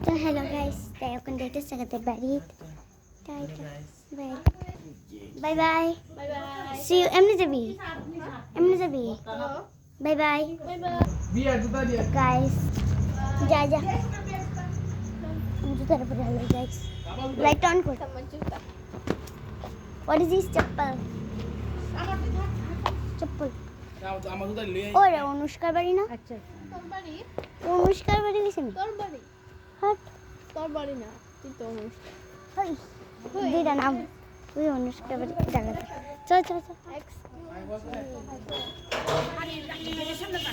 তো hello guys, তাই এখন দেখতে সাথে বাড়ি তাই bye bye bye see you. এমনি যাবি বাই বাই গাইস। যা যা জুতার উপরে হলো গাইস। লাইট অন কর। What is this? চপ্পল ওরে অনুষ্কার বাড়ি না? আচ্ছা তোর বাড়ি? অনুষ্কার বাড়ি গেছেন? তোর বাড়ি? হাট তোর বাড়ি না, তুই তো অনুষ্ঠান। ওই দিদা নাম ওই অনুষ্কার বাড়ি দাঁড়াতে। চল চল চল।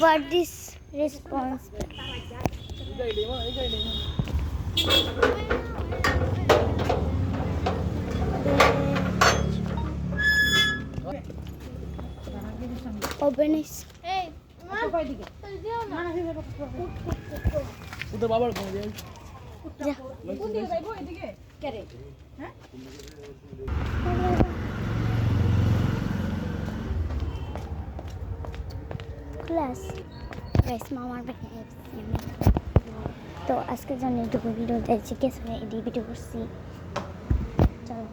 For this response open is এই মা, কয়দিকে তুই দিও না। তোর বাবার কোন দিয়ে যা কোন দিকে যাইবো? এদিকে কেরে? হ্যাঁ ক্লাস গাইস মামার বাড়ি তো আজকের জন্য একটু ভিডিও দিয়েছি, কিছু এডি ভিডিও করছি। চলো